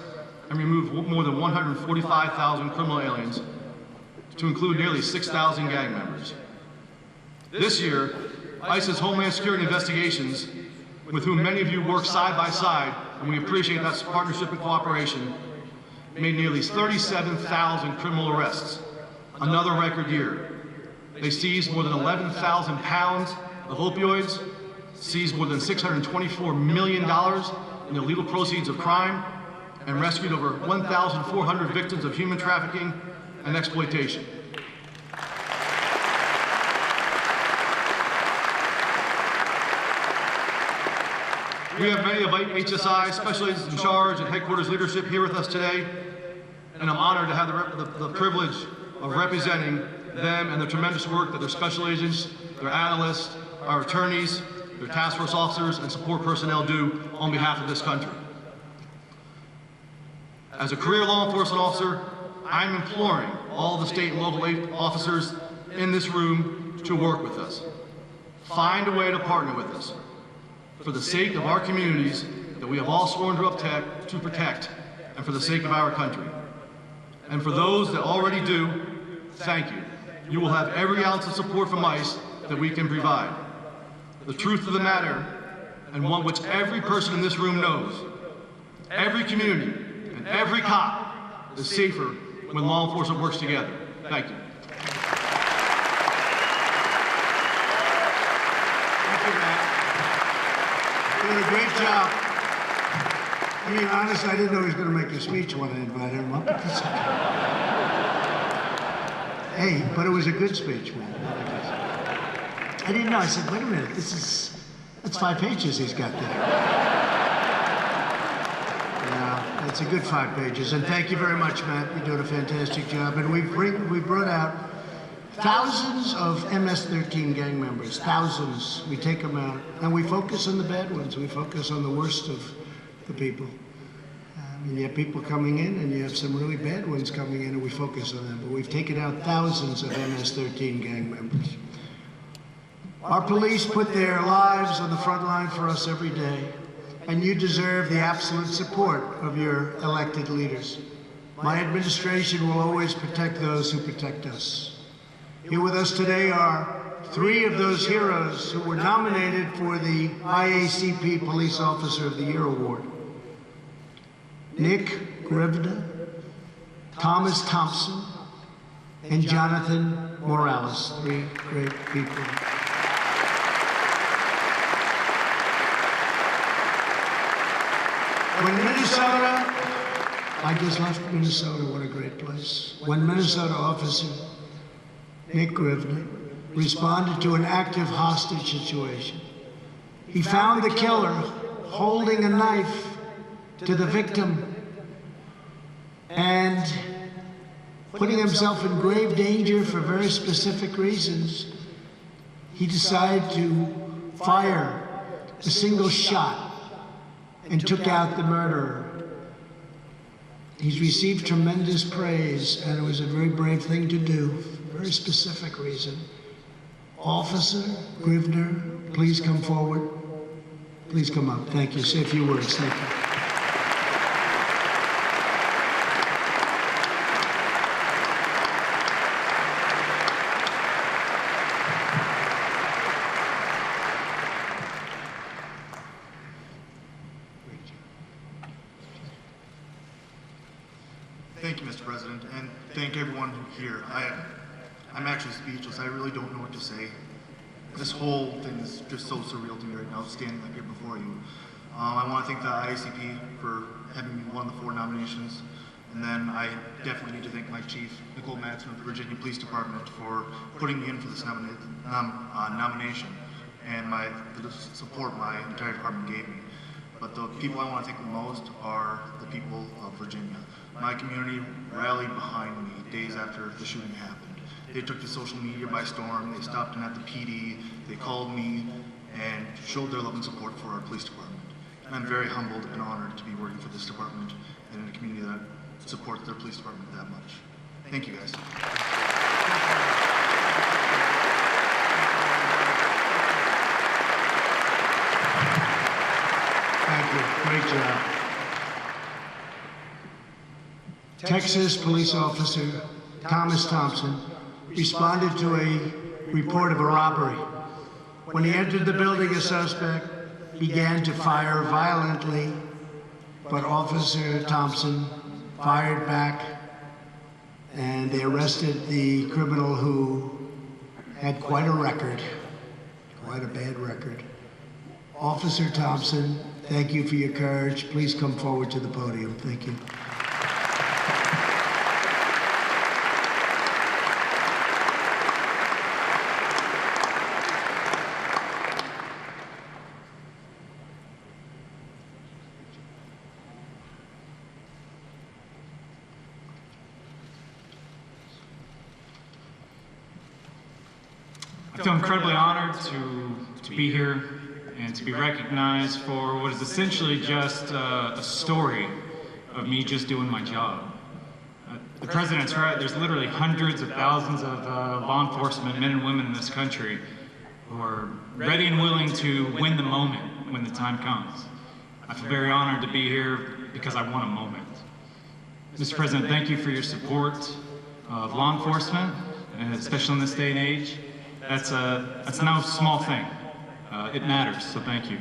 and removed more than 145,000 criminal aliens, to include nearly 6,000 gang members. This year, ICE's Homeland Security Investigations, with whom many of you work side by side, and we appreciate that partnership and cooperation, made nearly 37,000 criminal arrests, another record year. They seized more than 11,000 pounds of opioids, seized more than $624 million in illegal proceeds of crime, and rescued over 1,400 victims of human trafficking and exploitation. We have many of HSI special agents in charge and headquarters leadership here with us today, and I'm honored to have the privilege of representing them and the tremendous work that their special agents, their analysts, our attorneys, their task force officers, and support personnel do on behalf of this country. As a career law enforcement officer, I'm imploring all the state and local officers in this room to work with us. find a way to partner with us for the sake of our communities that we have all sworn to protect, and for the sake of our country. And for those that already do, thank you. You will have every ounce of support from ICE that we can provide. The truth of the matter, and one which every person in this room knows, every community and every cop is safer when law enforcement works together. Thank you. Thank you, Matt. You did a great job. I mean, honestly, I didn't know he was going to make a speech when I invited him up. Hey, but it was a good speech, man. I didn't know. I said, wait a minute, that's 5 pages he's got there. Yeah, it's a good 5 pages. And thank you very much, Matt. You're doing a fantastic job. And we brought out thousands of MS-13 gang members, thousands. We take them out, and we focus on the bad ones. We focus on the worst of the people. I mean, you have people coming in, and you have some really bad ones coming in, and we focus on them. But we've taken out thousands of MS-13 gang members. Our police put their lives on the front line for us every day, and you deserve the absolute support of your elected leaders. My administration will always protect those who protect us. Here with us today are 3 of those heroes who were nominated for the IACP Police Officer of the Year Award. Nick Grivda, Thomas Thompson, and Jonathan Morales, 3 great people. When Minnesota, I just left Minnesota, what a great place. When Minnesota officer Nick Grivda responded to an active hostage situation, he found the killer holding a knife to the victim and putting himself in grave danger for very specific reasons. He decided to fire a single shot and took out the murderer. He's received tremendous praise, and it was a very brave thing to do, very specific reason. Officer Grivda, please come forward. Please come up. Thank you. Say a few words. Thank you. Thank you, Mr. President, and thank everyone here. I'm actually speechless. I really don't know what to say. This whole thing is just so surreal to me right now, standing up here before you. I want to thank the IACP for having me won the 4 nominations, and then I definitely need to thank my chief, Nicole Madsen of the Virginia Police Department, for putting me in for this nomination, and the support my entire department gave me. But the people I want to thank the most are the people of Virginia. My community rallied behind me days after the shooting happened. They took the social media by storm, they stopped in at the PD, they called me, and showed their love and support for our police department. And I'm very humbled and honored to be working for this department and in a community that supports their police department that much. Thank you, guys. Thank you. Great job. Texas police officer Thomas Thompson responded to a report of a robbery. When he entered the building, a suspect began to fire violently, but Officer Thompson fired back, and they arrested the criminal who had quite a record, quite a bad record. Officer Thompson, thank you for your courage. Please come forward to the podium. Thank you. I feel incredibly honored to be here and to be recognized for what is essentially just a story of me just doing my job. The President's right, there's literally hundreds of thousands of law enforcement men and women in this country who are ready and willing to win the moment when the time comes. I feel very honored to be here because I want a moment. Mr. President, thank you for your support of law enforcement, and especially in this day and age. That's no small thing. It matters, so thank you.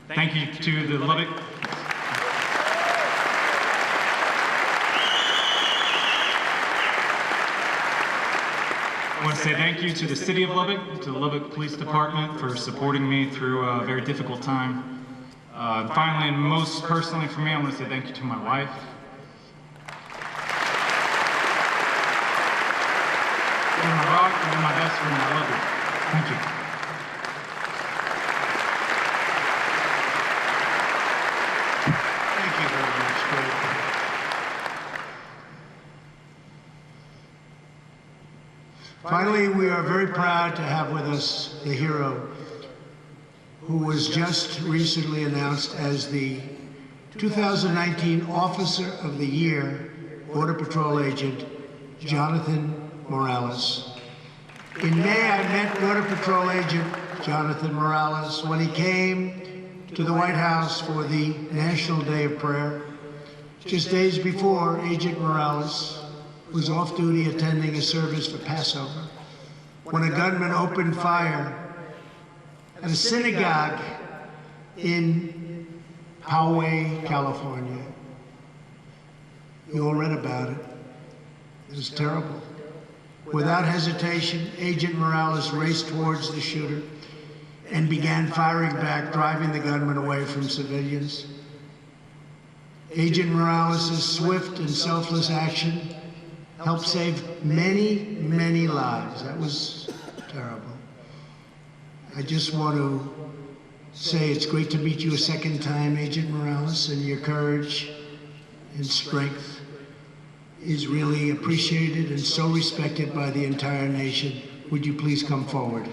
Thank you to the Lubbock. I want to say thank you to the City of Lubbock, to the Lubbock Police Department for supporting me through a very difficult time. Finally, and most personally for me, I want to say thank you to my wife. You're my rock, and you're my best friend. I love you. Thank you. Thank you very much, Greg. Finally, we are very proud to have with us the hero who was just recently announced as the 2019 Officer of the Year, Border Patrol Agent Jonathan Morales. In May, I met Border Patrol Agent Jonathan Morales when he came to the White House for the National Day of Prayer. Just days before, Agent Morales was off duty attending a service for Passover when a gunman opened fire at a synagogue in Poway, California. You all read about it. It was terrible. Without hesitation, Agent Morales raced towards the shooter and began firing back, driving the gunman away from civilians. Agent Morales' swift and selfless action helped save many, many lives. That was terrible. I just want to say it's great to meet you a second time, Agent Morales, and your courage and strength is really appreciated and so respected by the entire nation. Would you please come forward?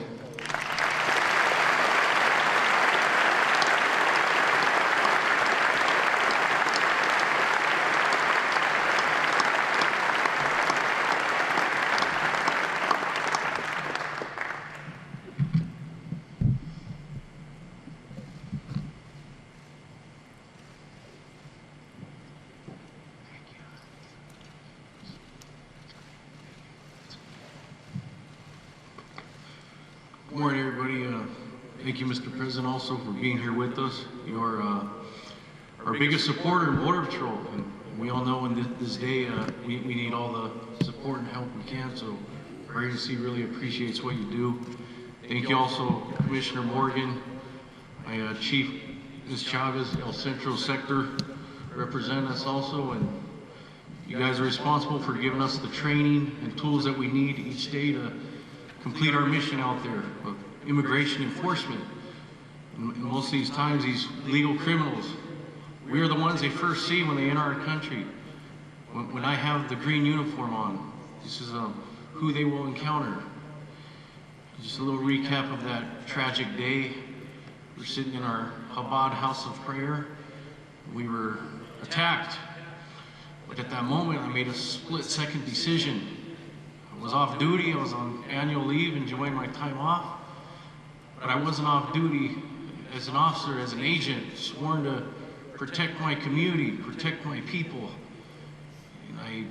Good morning, everybody. Thank you, Mr. President, also for being here with us. You're our biggest supporter in Border Patrol, and we all know in this day we need all the support and help we can, so our agency really appreciates what you do. Thank you also, Commissioner Morgan, my Chief, Ms. Chavez, El Centro Sector, represent us also, and you guys are responsible for giving us the training and tools that we need each day to complete our mission out there of immigration enforcement. And most of these times, these legal criminals, we are the ones they first see when they enter our country. When I have the green uniform on, this is who they will encounter. Just a little recap of that tragic day. We're sitting in our Chabad house of prayer. We were attacked. But at that moment, I made a split-second decision. I was off duty, I was on annual leave, enjoying my time off, but I wasn't off duty as an officer, as an agent, sworn to protect my community, protect my people. And I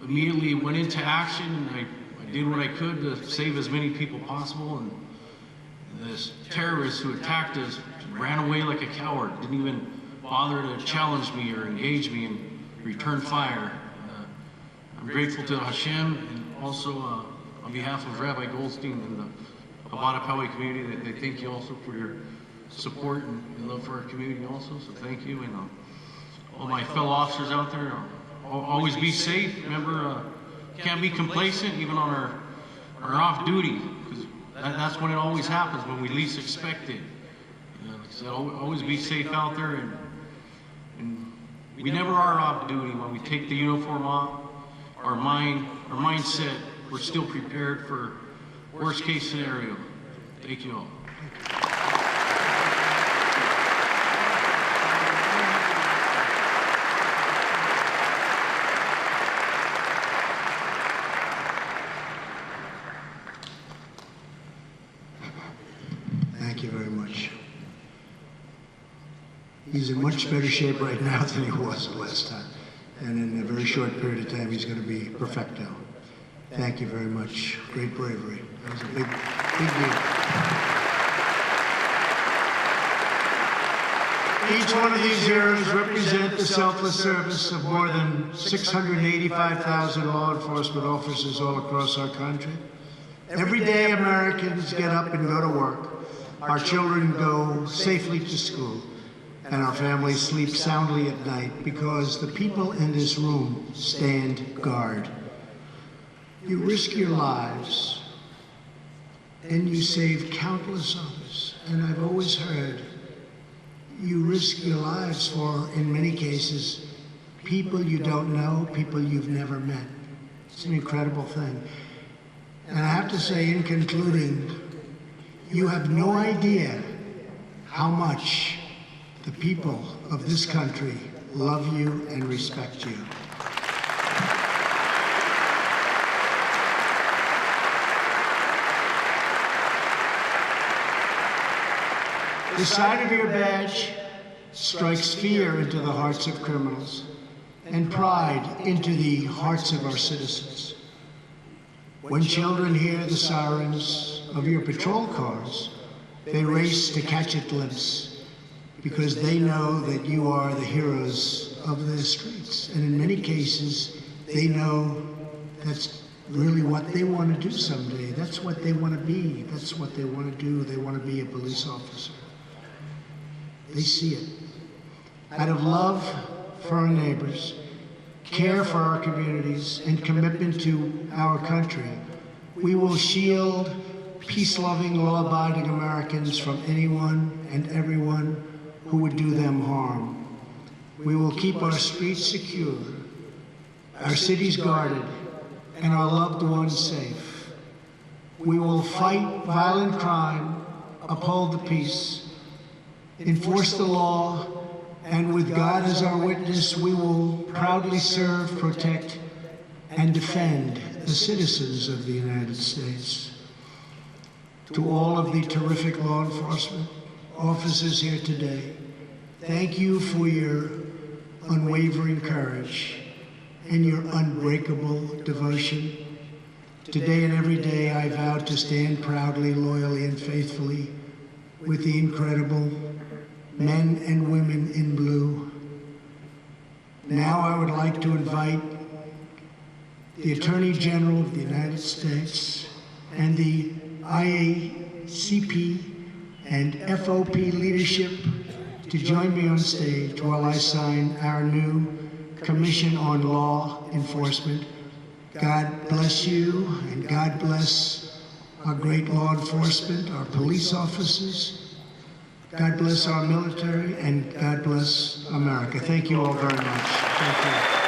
immediately went into action, and I did what I could to save as many people possible, and this terrorist who attacked us ran away like a coward, didn't even bother to challenge me or engage me and return fire. I'm grateful to Hashem, and also on behalf of Rabbi Goldstein and the Chabad Poway community, they thank you also for your support and love for our community also, so thank you. And all my fellow officers out there, always be safe. Remember, can't be complacent even on our off duty, because that's when it always happens, when we least expect it. So always be safe out there, and we never are off duty. When we take the uniform off, our mindset, we're still prepared for worst case scenario. Thank you all. He's in much better shape right now than he was the last time. And in a very short period of time, he's going to be perfecto. Thank you very much. Great bravery. That was a big, big deal. Each one of these heroes represent the selfless service of more than 685,000 law enforcement officers all across our country. Every day, Americans get up and go to work. Our children go safely to school, and our families sleep soundly at night because the people in this room stand guard. You risk your lives, and you save countless others. And I've always heard you risk your lives for, in many cases, people you don't know, people you've never met. It's an incredible thing. And I have to say, in concluding, you have no idea how much the people of this country love you and respect you. The sight of your badge strikes fear into the hearts of criminals and pride into the hearts of our citizens. When children hear the sirens of your patrol cars, they race to catch a glimpse because they know that you are the heroes of the streets. And in many cases, they know that's really what they want to do someday. That's what they want to be. That's what they want to do. They want to be a police officer. They see it. Out of love for our neighbors, care for our communities, and commitment to our country, we will shield peace-loving, law-abiding Americans from anyone and everyone who would do them harm. We will keep our streets secure, our cities guarded, and our loved ones safe. We will fight violent crime, uphold the peace, enforce the law, and with God as our witness, we will proudly serve, protect, and defend the citizens of the United States. To all of the terrific law enforcement officers here today, thank you for your unwavering courage and your unbreakable devotion. Today and every day, I vow to stand proudly, loyally, and faithfully with the incredible men and women in blue. Now I would like to invite the Attorney General of the United States and the IACP and FOP leadership to join me on stage while I sign our new Commission on Law Enforcement. God bless you, and God bless our great law enforcement, our police officers. God bless our military, and God bless America. Thank you all very much. Thank you.